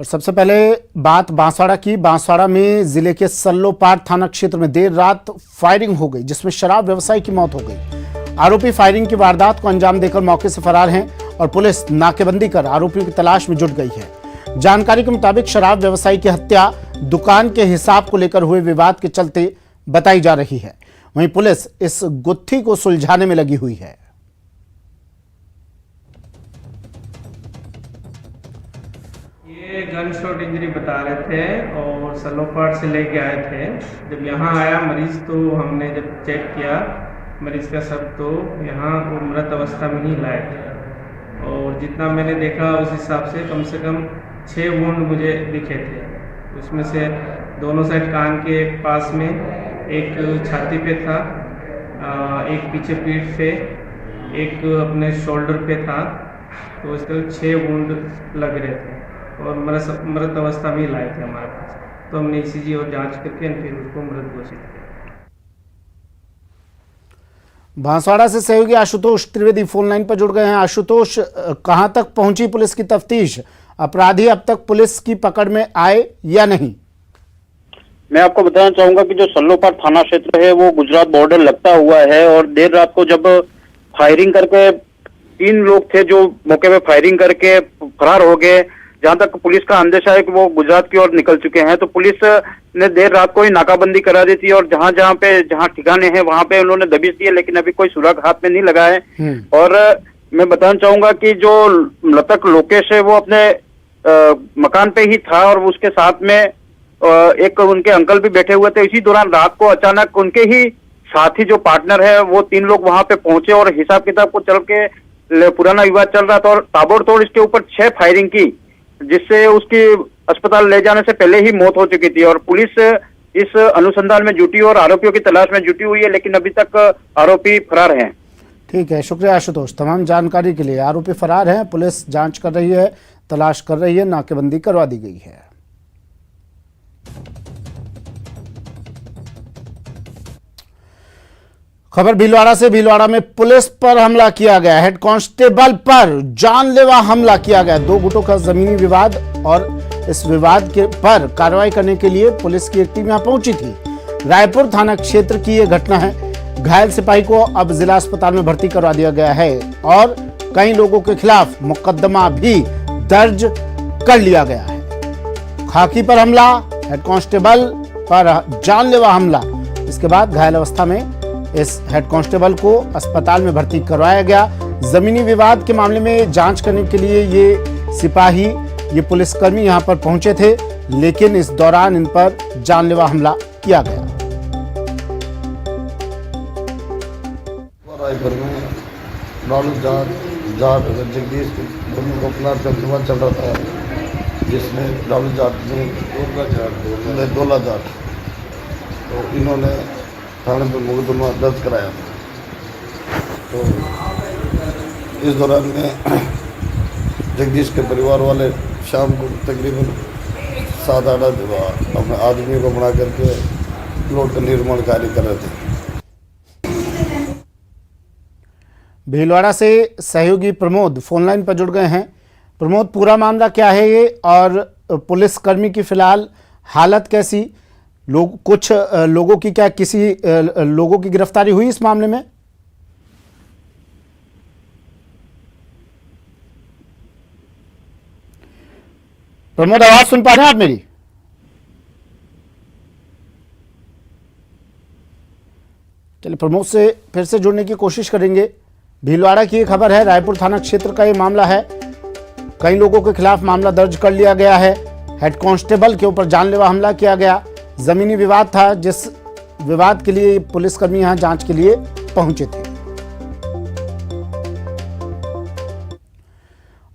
और सबसे पहले बात बांसवाड़ा की। बांसवाड़ा में जिले के सल्लोपार थाना क्षेत्र में देर रात फायरिंग हो गई, जिसमें शराब व्यवसायी की मौत हो गई। आरोपी फायरिंग की वारदात को अंजाम देकर मौके से फरार हैं और पुलिस नाकेबंदी कर आरोपियों की तलाश में जुट गई है। जानकारी के मुताबिक शराब व्यवसायी की हत्या दुकान के हिसाब को लेकर हुए विवाद के चलते बताई जा रही है। वहीं पुलिस इस गुत्थी को सुलझाने में लगी हुई है। ये गन शॉट इंजरी बता रहे थे और सलोपार से लेके आए थे। जब यहाँ आया मरीज तो हमने जब चेक किया मरीज का सब, तो यहाँ वो मृत अवस्था में ही लाए थे। और जितना मैंने देखा उस हिसाब से कम 6 वुंड मुझे दिखे थे। उसमें से दोनों साइड कान के पास में, एक छाती पे था, एक पीछे पीठ पे, एक अपने शोल्डर पे था। तो इस तरह 6 वुंड लग रहे थे और मृत अवस्था में लाए थे हमारे पास। तो हमने ईसीजी और जांच करके फिर उसको मृत घोषित किया। बांसवाड़ा से सहयोगी आशुतोष त्रिवेदी फोन लाइन पर जुड़ गए हैं। आशुतोष, कहां तक पहुंची पुलिस की तफ्तीश? अपराधी अब तक पुलिस की पकड़ में आए या नहीं? मैं आपको बताना चाहूंगा कि जो सल्लोपार थाना क्षेत्र है वो गुजरात बॉर्डर लगता हुआ है और देर रात को जब फायरिंग करके 3 लोग थे जो मौके पे फायरिंग करके फरार हो गए। जहां तक पुलिस का अंदेशा है कि वो गुजरात की ओर निकल चुके हैं, तो पुलिस ने देर रात को ही नाकाबंदी करा दी थी और जहां ठिकाने हैं वहां पे उन्होंने दबिश दी है, लेकिन अभी कोई सुराग हाथ में नहीं लगा है। और मैं बताना चाहूंगा कि जो मृतक लोकेश है वो अपने मकान पे ही था और उसके साथ में एक उनके अंकल भी बैठे हुए थे। इसी दौरान रात को अचानक उनके ही साथी जो पार्टनर है वो 3 लोग वहां पे पहुंचे और हिसाब किताब को चल के पुराना विवाद चल रहा था और ताबड़तोड़ इसके ऊपर 6 फायरिंग की, जिससे उसकी अस्पताल ले जाने से पहले ही मौत हो चुकी थी। और पुलिस इस अनुसंधान में जुटी और आरोपियों की तलाश में जुटी हुई है, लेकिन अभी तक आरोपी फरार हैं। ठीक है, शुक्रिया आशुतोष तमाम जानकारी के लिए। आरोपी फरार हैं, पुलिस जांच कर रही है, तलाश कर रही है, नाकेबंदी करवा दी गई है। खबर भीलवाड़ा से। भीलवाड़ा में पुलिस पर हमला किया गया, हेड कांस्टेबल पर जानलेवा हमला किया गया। 2 गुटों का जमीनी विवाद और इस विवाद के पर कार्रवाई करने के लिए पुलिस की एक टीम यहां पहुंची थी। रायपुर थाना क्षेत्र की यह घटना है। घायल सिपाही को अब जिला अस्पताल में भर्ती करवा दिया गया है और कई लोगों के खिलाफ मुकदमा भी दर्ज कर लिया गया है। खाकी पर हमला, हेड कांस्टेबल पर जानलेवा हमला। इसके बाद घायल अवस्था में इस हेड कांस्टेबल को अस्पताल में भर्ती करवाया गया। जमीनी विवाद के मामले में जांच करने के लिए ये सिपाही, ये पुलिसकर्मी यहां पर पहुंचे थे, लेकिन इस दौरान इन पर जानलेवा हमला किया गया। रायपुर में लालू जाट जगदीश दोनों को अपना विवाद चल रहा था, जिसमें लालू जाट ने दोला जाट, तो इन्होंने थाने में मुकदमा दर्ज कराया था। तो इस दौरान में जगदीश के परिवार वाले शाम को तकरीबन 7-8 अपने आदमियों को बना करके प्लॉट का निर्माण कार्य कर रहे थे। भीलवाड़ा से सहयोगी प्रमोद फोन लाइन पर जुड़ गए हैं। प्रमोद, पूरा मामला क्या है ये और पुलिसकर्मी की फिलहाल हालत कैसी? कुछ लोगों की किसी लोगों की गिरफ्तारी हुई इस मामले में? प्रमोद, आवाज सुन पा रहे हैं आप मेरी? चलिए प्रमोद से फिर से जुड़ने की कोशिश करेंगे। भीलवाड़ा की खबर है, रायपुर थाना क्षेत्र का ये मामला है। कई लोगों के खिलाफ मामला दर्ज कर लिया गया है। हेड कांस्टेबल के ऊपर जानलेवा हमला किया गया। जमीनी विवाद था, जिस विवाद के लिए पुलिसकर्मी यहां जांच के लिए पहुंचे थे।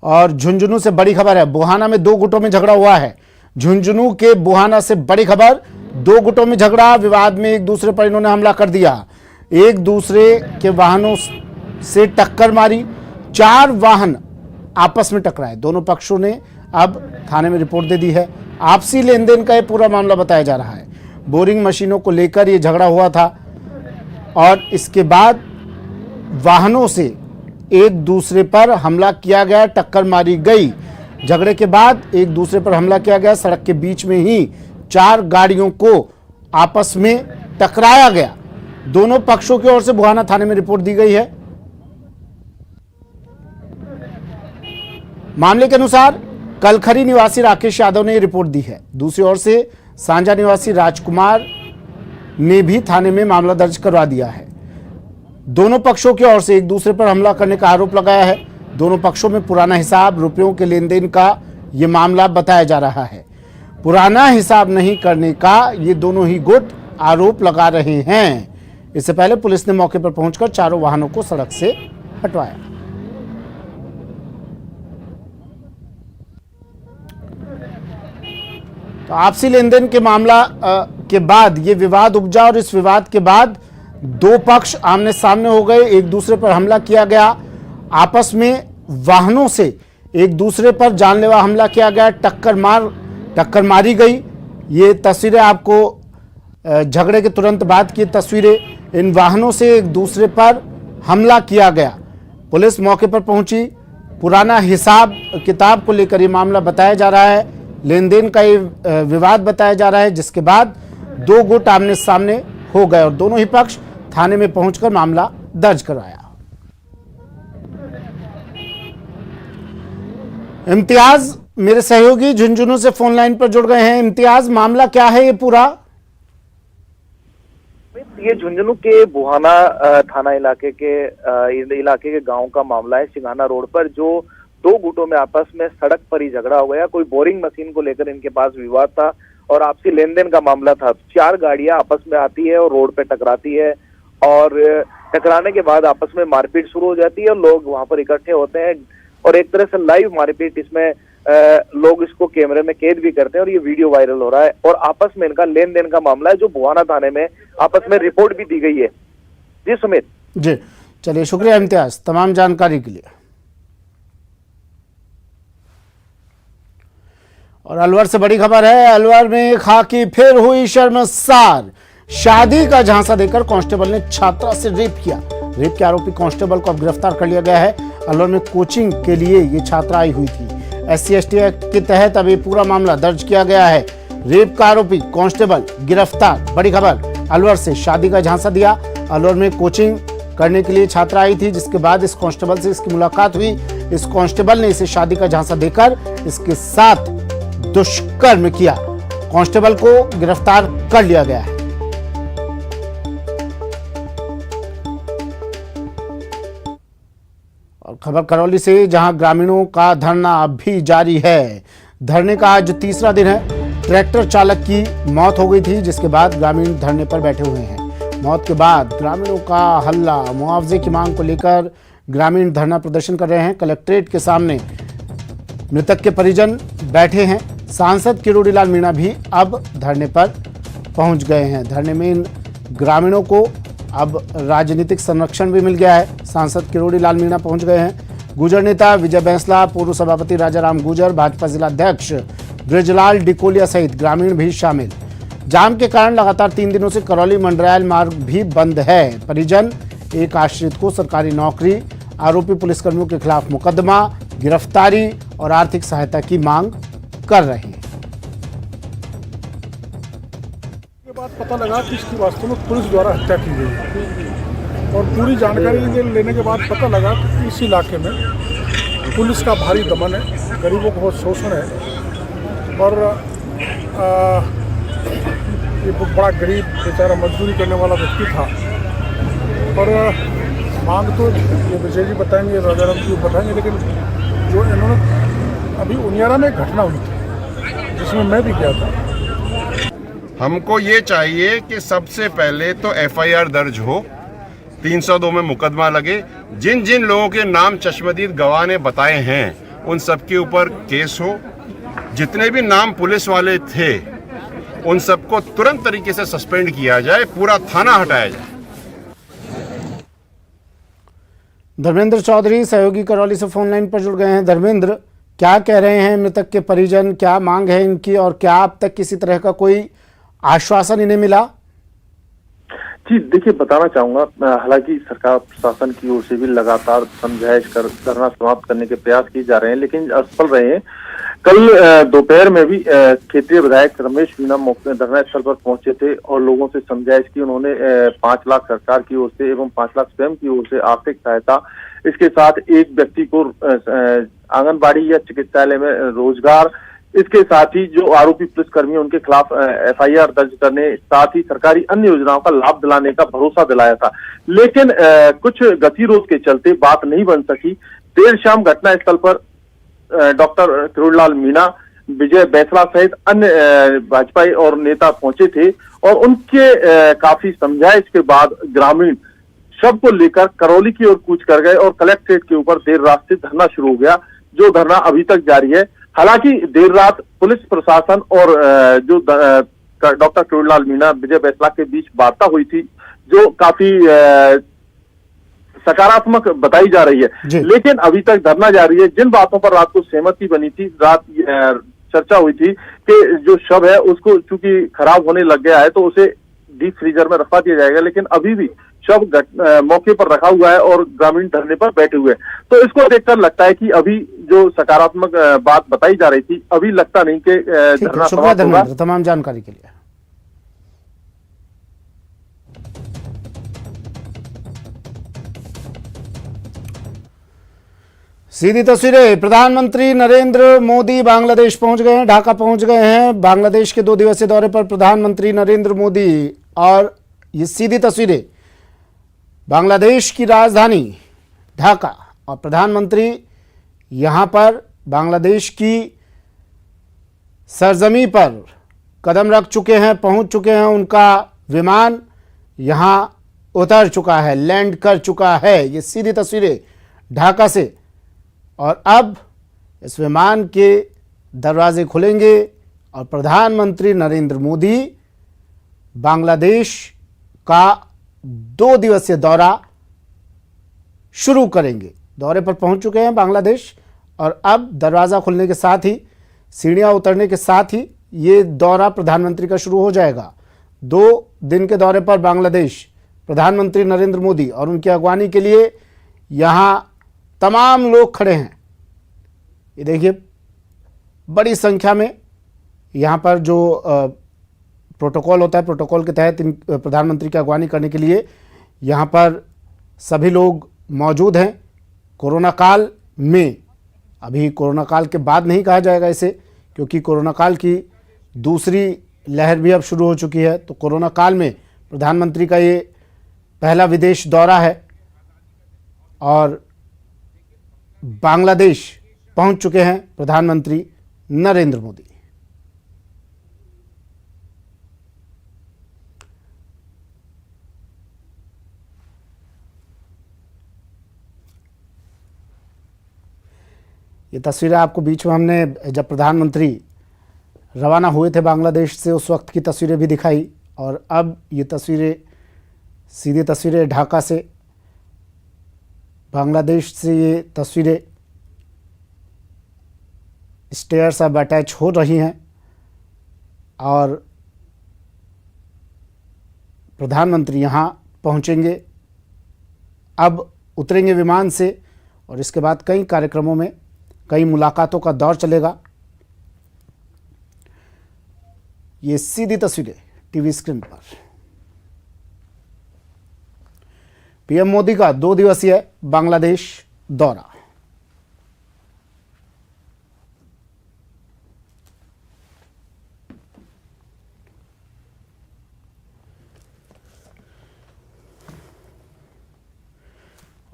और झुंझुनू से बड़ी खबर है, बुहाना में 2 गुटों में झगड़ा हुआ है। झुंझुनू के बुहाना से बड़ी खबर, 2 गुटों में झगड़ा, विवाद में एक दूसरे पर इन्होंने हमला कर दिया। एक दूसरे के वाहनों से टक्कर मारी, 4 वाहन आपस में टकराए। दोनों पक्षों ने अब थाने में रिपोर्ट दे दी है। आपसी लेन देन का ये पूरा मामला बताया जा रहा है। बोरिंग मशीनों को लेकर ये झगड़ा हुआ था और इसके बाद वाहनों से एक दूसरे पर हमला किया गया, टक्कर मारी गई। झगड़े के बाद एक दूसरे पर हमला किया गया। सड़क के बीच में ही 4 गाड़ियों को आपस में टकराया गया। दोनों पक्षों की ओर से बुहाना थाने में रिपोर्ट दी गई है। मामले के अनुसार कलखरी निवासी राकेश यादव ने रिपोर्ट दी है। दूसरी ओर से सांझा निवासी राजकुमार ने भी थाने में मामला दर्ज करवा दिया है। दोनों पक्षों की ओर से एक दूसरे पर हमला करने का आरोप लगाया है। दोनों पक्षों में पुराना हिसाब, रुपयों के लेन देन का यह मामला बताया जा रहा है। पुराना हिसाब नहीं करने का ये दोनों ही गुट आरोप लगा रहे हैं। इससे पहले पुलिस ने मौके पर पहुंचकर चारों वाहनों को सड़क से हटवाया। तो आपसी लेन देन के मामला के बाद ये विवाद उपजा और इस विवाद के बाद 2 पक्ष आमने सामने हो गए। एक दूसरे पर हमला किया गया। आपस में वाहनों से एक दूसरे पर जानलेवा हमला किया गया। टक्कर मारी गई। ये तस्वीरें आपको झगड़े के तुरंत बाद की तस्वीरें। इन वाहनों से एक दूसरे पर हमला किया गया। पुलिस मौके पर पहुंची। पुराना हिसाब किताब को लेकर ये मामला बताया जा रहा है। लेन देन का ये विवाद बताया जा रहा है, जिसके बाद 2 गुट आमने सामने हो गए और दोनों ही पक्ष थाने में पहुंचकर मामला दर्ज करवाया। इम्तियाज मेरे सहयोगी झुंझुनू से फोन लाइन पर जुड़ गए हैं। इम्तियाज, मामला क्या है ये पूरा? ये झुंझुनू के बुहाना थाना इलाके के गांव का मामला है। सिंघाना रोड पर जो 2 गुटों में आपस में सड़क पर ही झगड़ा हो गया। कोई बोरिंग मशीन को लेकर इनके पास विवाद था और आपसी लेन देन का मामला था। 4 गाड़ियां आपस में आती है और रोड पे टकराती है और टकराने के बाद आपस में मारपीट शुरू हो जाती है और लोग वहां पर इकट्ठे होते हैं और एक तरह से लाइव मारपीट, इसमें लोग इसको कैमरे में कैद भी करते हैं और ये वीडियो वायरल हो रहा है और आपस में इनका लेन देन का मामला है जो बुहाना थाने में आपस में रिपोर्ट भी दी गई है। जी सुमित जी, चलिए शुक्रिया इम्तियाज तमाम जानकारी के लिए। और अलवर से बड़ी खबर है। अलवर में खाकी फिर हुई शर्मसार। शादी का झांसा देकर कांस्टेबल ने छात्रा से रेप किया। रेप के आरोपी कांस्टेबल को अब गिरफ्तार कर लिया गया है। अलवर में कोचिंग के लिए ये छात्रा आई हुई थी। SC/ST एक्ट के तहत अब ये पूरा मामला दर्ज किया गया है। रेप का आरोपी कांस्टेबल गिरफ्तार। बड़ी खबर अलवर से। शादी का झांसा दिया। अलवर में कोचिंग करने के लिए छात्रा आई थी, जिसके बाद इस कांस्टेबल से इसकी मुलाकात हुई। इस कांस्टेबल ने इसे शादी का झांसा देकर इसके साथ दुष्कर्म किया। कांस्टेबल को गिरफ्तार कर लिया गया है। और खबर करौली से, जहां ग्रामीणों का धरना अब भी जारी है। धरने का आज 3रा दिन है। ट्रैक्टर चालक की मौत हो गई थी, जिसके बाद ग्रामीण धरने पर बैठे हुए हैं। मौत के बाद ग्रामीणों का हल्ला। मुआवजे की मांग को लेकर ग्रामीण धरना प्रदर्शन कर रहे हैं। कलेक्ट्रेट के सामने मृतक के परिजन बैठे हैं। सांसद किरोड़ीलाल मीणा भी अब धरने पर पहुंच गए हैं। धरने में इन ग्रामीणों को अब राजनीतिक संरक्षण भी मिल गया है। सांसद किरोड़ीलाल मीणा पहुंच गए हैं। गुर्जर नेता विजय बैंसला, पूर्व सभापति राजाराम गुर्जर, भाजपा जिला अध्यक्ष ब्रजलाल डिकोलिया सहित ग्रामीण भी शामिल। जाम के कारण लगातार 3 दिनों से करौली मंडरायल मार्ग भी बंद है। परिजन एक आश्रित को सरकारी नौकरी, आरोपी पुलिसकर्मियों के खिलाफ मुकदमा, गिरफ्तारी और आर्थिक सहायता की मांग कर रहे हैं। के बाद पता लगा कि इसकी वास्तव में पुलिस द्वारा हत्या की गई है और पूरी जानकारी लेने के बाद पता लगा कि इस इलाके में पुलिस का भारी दमन है, गरीबों को बहुत शोषण है और ये बहुत बड़ा गरीब बेचारा मजदूरी करने वाला व्यक्ति था। और मांग तो ये विजय जी बताएंगे, राजाराम जी बताएंगे, लेकिन जो इन्होंने अभी उनियारा में एक घटना हुई थी जिसमें मैं भी गया था। हमको ये चाहिए कि सबसे पहले तो FIR दर्ज हो, 302 में मुकदमा लगे। जिन जिन लोगों के नाम चश्मदीद गवाह ने बताए हैं उन सब के ऊपर केस हो। जितने भी नाम पुलिस वाले थे उन सबको तुरंत तरीके से सस्पेंड किया जाए, पूरा थाना हटाया जाए। धर्मेंद्र चौधरी सहयोगी करौली से फोन लाइन पर जुड़ गए हैं। धर्मेंद्र, क्या कह रहे हैं मृतक के परिजन, क्या मांग है इनकी और क्या अब तक किसी तरह का कोई आश्वासन इन्हें मिला? जी देखिए, बताना चाहूंगा, हालांकि सरकार प्रशासन की ओर से भी लगातार समझाइश कर धरना समाप्त करने के प्रयास किए जा रहे हैं, लेकिन असफल रहे हैं। कल दोपहर में भी क्षेत्रीय विधायक रमेश मीणा मौके धरना स्थल पर पहुंचे थे और लोगों से समझाइश की। उन्होंने 5 लाख सरकार की ओर से एवं 5 लाख स्वयं की ओर से आर्थिक सहायता, इसके साथ एक व्यक्ति को आंगनबाड़ी या चिकित्सालय में रोजगार, इसके साथ ही जो आरोपी पुलिसकर्मी उनके खिलाफ FIR दर्ज करने, साथ ही सरकारी अन्य योजनाओं का लाभ दिलाने का भरोसा दिलाया था। लेकिन कुछ गतिरोध के चलते बात नहीं बन सकी। देर शाम घटना स्थल पर डॉक्टर किरोड़ीलाल मीणा, विजय बैसला सहित अन्य भाजपा और नेता पहुंचे थे और उनके काफी समझाइश के बाद ग्रामीण शव को लेकर करौली की ओर कूच कर गए और कलेक्ट्रेट के ऊपर देर रात से धरना शुरू हो गया, जो धरना अभी तक जारी है। हालांकि देर रात पुलिस प्रशासन और जो डॉक्टर किरोड़ीलाल मीणा, विजय बैसला के बीच वार्ता हुई थी, जो काफी सकारात्मक बताई जा रही है, लेकिन अभी तक धरना जारी है। जिन बातों पर रात को सहमति बनी थी, रात चर्चा हुई थी कि जो शव है उसको चूंकि खराब होने लग गया है तो उसे डीप फ्रीजर में रखवा दिया जाएगा, लेकिन अभी भी शव मौके पर रखा हुआ है और ग्रामीण धरने पर बैठे हुए हैं। तो इसको देखकर लगता है कि अभी जो सकारात्मक बात बताई जा रही थी, अभी लगता नहीं कि धरना समाप्त होगा। तमाम जानकारी के लिए। सीधी तस्वीरें, प्रधानमंत्री नरेंद्र मोदी बांग्लादेश पहुंच गए हैं, ढाका पहुंच गए हैं। बांग्लादेश के 2 दिवसीय दौरे पर प्रधानमंत्री नरेंद्र मोदी, और ये सीधी तस्वीरें बांग्लादेश की राजधानी ढाका, और प्रधानमंत्री यहां पर बांग्लादेश की सरजमी पर कदम रख चुके हैं, पहुंच चुके हैं। उनका विमान यहां उतर चुका है, लैंड कर चुका है। ये सीधी तस्वीरें ढाका से, और अब इस विमान के दरवाजे खुलेंगे और प्रधानमंत्री नरेंद्र मोदी बांग्लादेश का 2 दिवसीय दौरा शुरू करेंगे। दौरे पर पहुंच चुके हैं बांग्लादेश, और अब दरवाज़ा खुलने के साथ ही, सीढ़ियां उतरने के साथ ही ये दौरा प्रधानमंत्री का शुरू हो जाएगा। 2 दिन के दौरे पर बांग्लादेश प्रधानमंत्री नरेंद्र मोदी, और उनकी अगवानी के लिए यहाँ तमाम लोग खड़े हैं। ये देखिए, बड़ी संख्या में यहाँ पर जो प्रोटोकॉल होता है, प्रोटोकॉल के तहत प्रधानमंत्री की अगवानी करने के लिए यहाँ पर सभी लोग मौजूद हैं। कोरोना काल में, अभी कोरोना काल के बाद नहीं कहा जाएगा इसे, क्योंकि कोरोना काल की दूसरी लहर भी अब शुरू हो चुकी है। तो कोरोना काल में प्रधानमंत्री का ये पहला विदेश दौरा है, और बांग्लादेश पहुंच चुके हैं प्रधानमंत्री नरेंद्र मोदी। ये तस्वीरें आपको बीच में हमने, जब प्रधानमंत्री रवाना हुए थे बांग्लादेश से, उस वक्त की तस्वीरें भी दिखाई, और अब ये तस्वीरें, सीधी तस्वीरें ढाका से, बांग्लादेश से ये तस्वीरें स्टेयर्स अब अटैच हो रही हैं, और प्रधानमंत्री यहाँ पहुँचेंगे, अब उतरेंगे विमान से, और इसके बाद कई कार्यक्रमों में, कई मुलाकातों का दौर चलेगा। ये सीधी तस्वीरें टीवी स्क्रीन पर पीएम मोदी का 2 दिवसीय बांग्लादेश दौरा।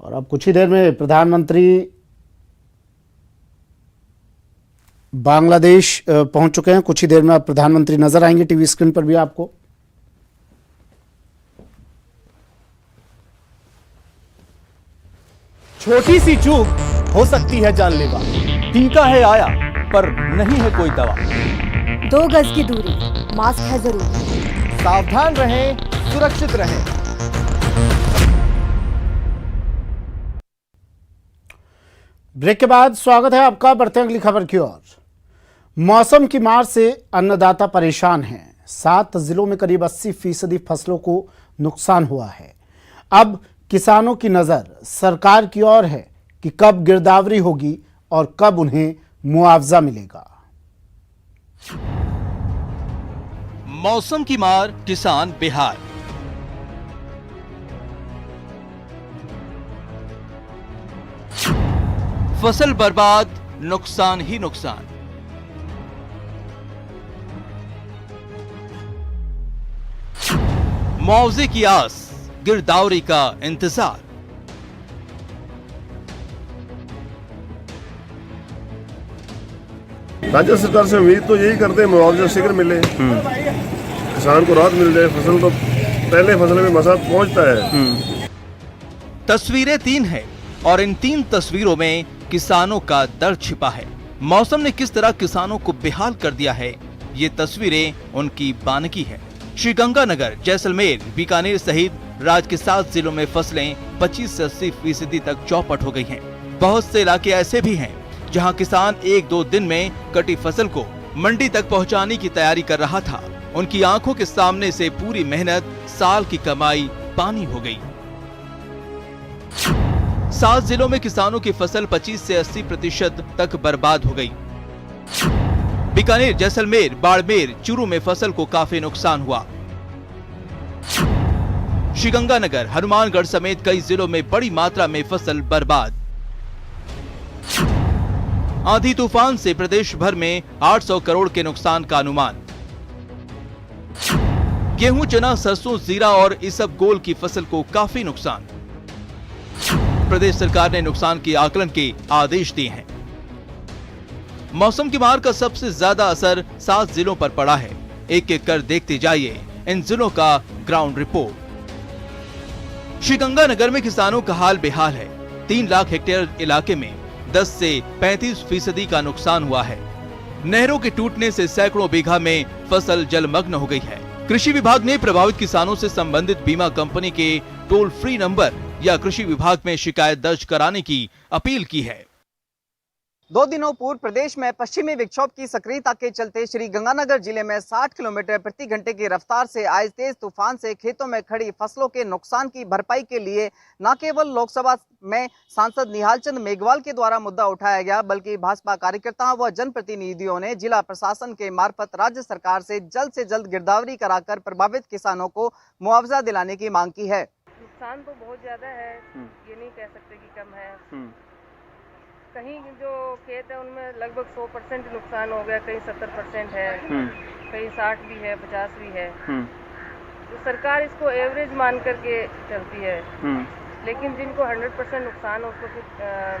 और अब कुछ ही देर में प्रधानमंत्री बांग्लादेश पहुंच चुके हैं। कुछ ही देर में अब प्रधानमंत्री नजर आएंगे टीवी स्क्रीन पर भी आपको। छोटी सी चूक हो सकती है जानलेवा। टीका है आया पर नहीं है कोई दवा। 2 गज की दूरी, मास्क है जरूरी। सावधान रहें, सुरक्षित रहें। ब्रेक के बाद स्वागत है आपका। बढ़ते हैं अगली खबर की ओर। मौसम की मार से अन्नदाता परेशान हैं। 7 जिलों में करीब 80% फसलों को नुकसान हुआ है। अब किसानों की नजर सरकार की ओर है कि कब गिरदावरी होगी और कब उन्हें मुआवजा मिलेगा। मौसम की मार, किसान बेहाल। फसल बर्बाद, नुकसान ही नुकसान। मुआवजे की आस, गिरदावरी का इंतजार। राज्य सरकार से उम्मीद तो यही करते हैं मुआवजा शीघ्र मिले, किसान को राहत मिल जाए। फसल तो पहले फसल में मसाद पहुंचता है। तस्वीरें 3 हैं और इन 3 तस्वीरों में किसानों का दर्द छिपा है। मौसम ने किस तरह किसानों को बेहाल कर दिया है, ये तस्वीरें उनकी बानगी है। श्रीगंगानगर, जैसलमेर, बीकानेर सहित राज्य के 7 जिलों में फसलें 25 से 80% तक चौपट हो गई हैं। बहुत से इलाके ऐसे भी हैं जहां किसान 1-2 दिन में कटी फसल को मंडी तक पहुंचाने की तैयारी कर रहा था। उनकी आंखों के सामने से पूरी मेहनत, साल की कमाई पानी हो गई। 7 जिलों में किसानों की फसल 25 से 80% तक बर्बाद हो गई। बीकानेर, जैसलमेर, बाड़मेर, चूरू में फसल को काफी नुकसान हुआ। श्रीगंगानगर, हनुमानगढ़ समेत कई जिलों में बड़ी मात्रा में फसल बर्बाद। आंधी तूफान से प्रदेश भर में 800 करोड़ के नुकसान का अनुमान। गेहूं, चना, सरसों, जीरा और इसबगोल की फसल को काफी नुकसान। प्रदेश सरकार ने नुकसान के आकलन के आदेश दिए हैं। मौसम की मार का सबसे ज्यादा असर 7 जिलों पर पड़ा है। एक-एक कर देखते जाइए इन जिलों का ग्राउंड रिपोर्ट। श्रीगंगानगर में किसानों का हाल बेहाल है। 3 लाख हेक्टेयर इलाके में 10 से 35% का नुकसान हुआ है। नहरों के टूटने से सैकड़ों बीघा में फसल जलमग्न हो गई है। कृषि विभाग ने प्रभावित किसानों से संबंधित बीमा कंपनी के टोल फ्री नंबर या कृषि विभाग में शिकायत दर्ज कराने की अपील की है। 2 दिनों पूर्व प्रदेश में पश्चिमी विक्षोभ की सक्रियता के चलते श्रीगंगानगर जिले में 60 किलोमीटर प्रति घंटे की रफ्तार से आए तेज तूफान से खेतों में खड़ी फसलों के नुकसान की भरपाई के लिए न केवल लोकसभा में सांसद निहाल चंद मेघवाल के द्वारा मुद्दा उठाया गया, बल्कि भाजपा कार्यकर्ताओं व जनप्रतिनिधियों ने जिला प्रशासन के मार्फत राज्य सरकार से जल्द गिरदावरी कराकर प्रभावित किसानों को मुआवजा दिलाने की मांग की है। नुकसान तो बहुत ज्यादा है, ये नहीं कह सकते कि कम है। कहीं जो खेत है उनमें लगभग 100% नुकसान हो गया, कहीं 70% है, कहीं 60 भी है, 50 भी है। तो सरकार इसको एवरेज मान करके चलती है, लेकिन जिनको 100% नुकसान उसको फिर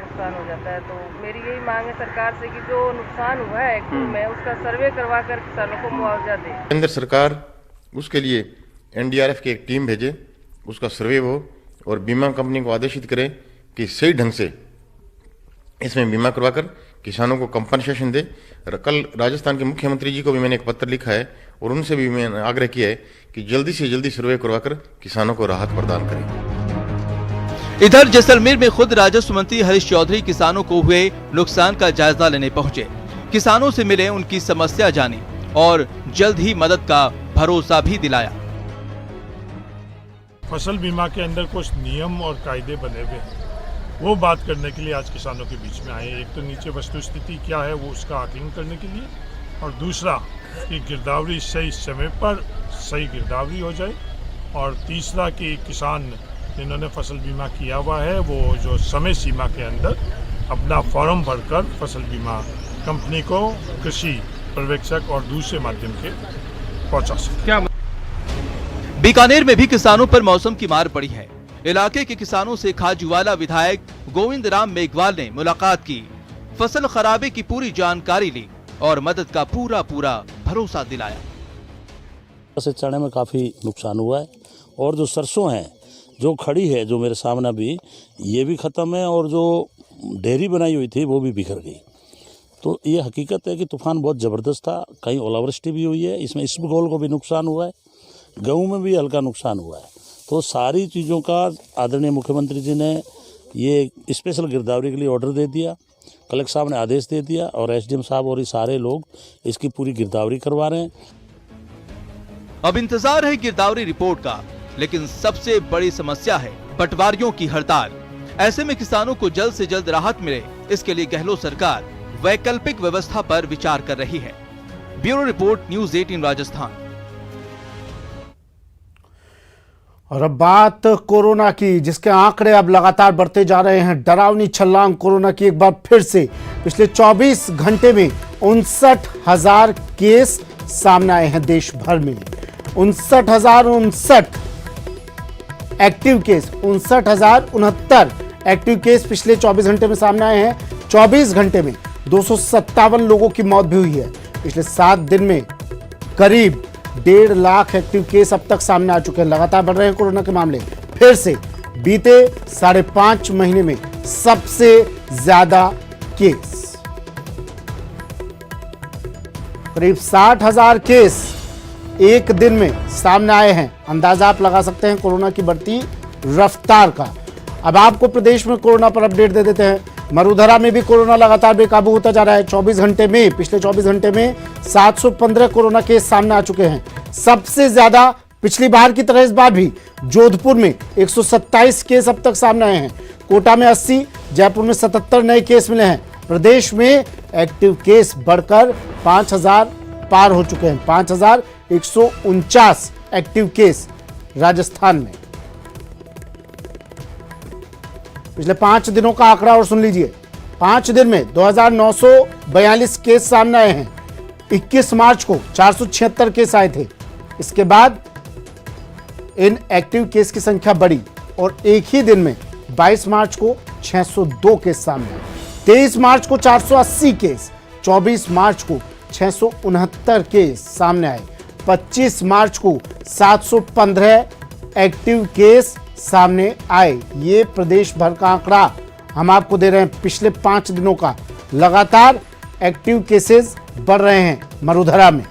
नुकसान हो जाता है। तो मेरी यही मांग है सरकार से कि जो नुकसान हुआ है में उसका सर्वे करवा कर किसानों को मुआवजा दे। केंद्र सरकार उसके लिए NDRF की एक टीम भेजे, उसका सर्वे हो और बीमा कंपनी को आदेशित करे कि सही ढंग से इसमें बीमा करवाकर किसानों को कंपनसेशन दे। कल राजस्थान के मुख्यमंत्री जी को भी मैंने एक पत्र लिखा है और उनसे भी मैंने आग्रह किया है कि जल्दी से जल्दी सर्वे करवाकर किसानों को राहत प्रदान करें। इधर जैसलमेर में खुद राजस्व मंत्री हरीश चौधरी किसानों को हुए नुकसान का जायजा लेने पहुंचे। किसानों से मिले, उनकी समस्या जानी और जल्द ही मदद का भरोसा भी दिलाया। फसल बीमा के अंदर कुछ नियम और कायदे बने हुए हैं, वो बात करने के लिए आज किसानों के बीच में आए। एक तो नीचे वस्तु स्थिति क्या है वो उसका आकलन करने के लिए, और दूसरा कि गिरदावरी सही समय पर सही गिरदावरी हो जाए, और तीसरा कि किसान जिन्होंने फसल बीमा किया हुआ है वो जो समय सीमा के अंदर अपना फॉर्म भरकर फसल बीमा कंपनी को कृषि पर्यवेक्षक और दूसरे माध्यम के पहुंचा सके। बीकानेर में भी किसानों पर मौसम की मार पड़ी है। इलाके के किसानों से खाजूवाला विधायक गोविंद राम मेघवाल ने मुलाकात की, फसल खराबे की पूरी जानकारी ली और मदद का पूरा भरोसा दिलाया। चने में काफी नुकसान हुआ है और जो सरसों है जो खड़ी है, जो मेरे सामने भी, ये भी खत्म है और जो डेयरी बनाई हुई थी वो भी बिखर गई। तो ये हकीकत है कि तूफान बहुत ज़बरदस्त था, कहीं ओलावृष्टि भी हुई है, इसमें इसबगोल को भी नुकसान हुआ है, गेहूं में भी हल्का नुकसान हुआ है। तो सारी चीज़ों का आदरणीय मुख्यमंत्री जी ने ये स्पेशल गिरदावरी के लिए ऑर्डर दे दिया, कलेक्टर साहब ने आदेश दे दिया और SDM साहब और ये सारे लोग इसकी पूरी गिरदावरी करवा रहे हैं। अब इंतजार है गिरदावरी रिपोर्ट का, लेकिन सबसे बड़ी समस्या है पटवारियों की हड़ताल। ऐसे में किसानों को जल्द से जल्द राहत मिले, इसके लिए गहलोत सरकार वैकल्पिक व्यवस्था पर विचार कर रही है। Bureau report, news 18 Rajasthan. और अब बात कोरोना की, जिसके आंकड़े अब लगातार बढ़ते जा रहे हैं। डरावनी छलांग कोरोना की एक बार फिर से। पिछले 24 घंटे में 59,000 केस सामने आए हैं देश भर में। 59,059 एक्टिव केस, 59,069 एक्टिव केस पिछले 24 घंटे में सामने आए हैं। 24 घंटे में 257 लोगों की मौत भी हुई है। पिछले 7 दिन में करीब 1.5 लाख एक्टिव केस अब तक सामने आ चुके हैं। लगातार बढ़ रहे हैं कोरोना के मामले। फिर से बीते 5.5 महीने में सबसे ज्यादा केस, करीब 60,000 केस एक दिन में सामने आए हैं। अंदाजा आप लगा सकते हैं कोरोना की बढ़ती रफ्तार का। अब आपको प्रदेश में कोरोना पर अपडेट दे देते हैं। मरुधरा में भी कोरोना लगातार बेकाबू होता जा रहा है। 24 घंटे में, पिछले 24 घंटे में 715 कोरोना केस सामने आ चुके हैं। सबसे ज्यादा पिछली बार की तरह इस बार भी जोधपुर में 127 केस अब तक सामने आए हैं। कोटा में 80, जयपुर में 77 नए केस मिले हैं। प्रदेश में एक्टिव केस बढ़कर 5,000 पार हो चुके हैं। 5,149 एक्टिव केस राजस्थान में। पिछले 5 दिनों का आंकड़ा और सुन लीजिए। 5 दिन में 2,942 केस सामने आए हैं। 21 मार्च को 476 केस आए थे। इसके बाद इन एक्टिव केस की संख्या बढ़ी और एक ही दिन में 22 मार्च को 602 केस सामने आए। 23 मार्च को 480 केस, 24 मार्च को 669 केस सामने आए। 25 मार्च को 715 एक्टिव केस सामने आए। ये प्रदेश भर का आंकड़ा हम आपको दे रहे हैं पिछले 5 दिनों का। लगातार एक्टिव केसेस बढ़ रहे हैं मरुधरा में।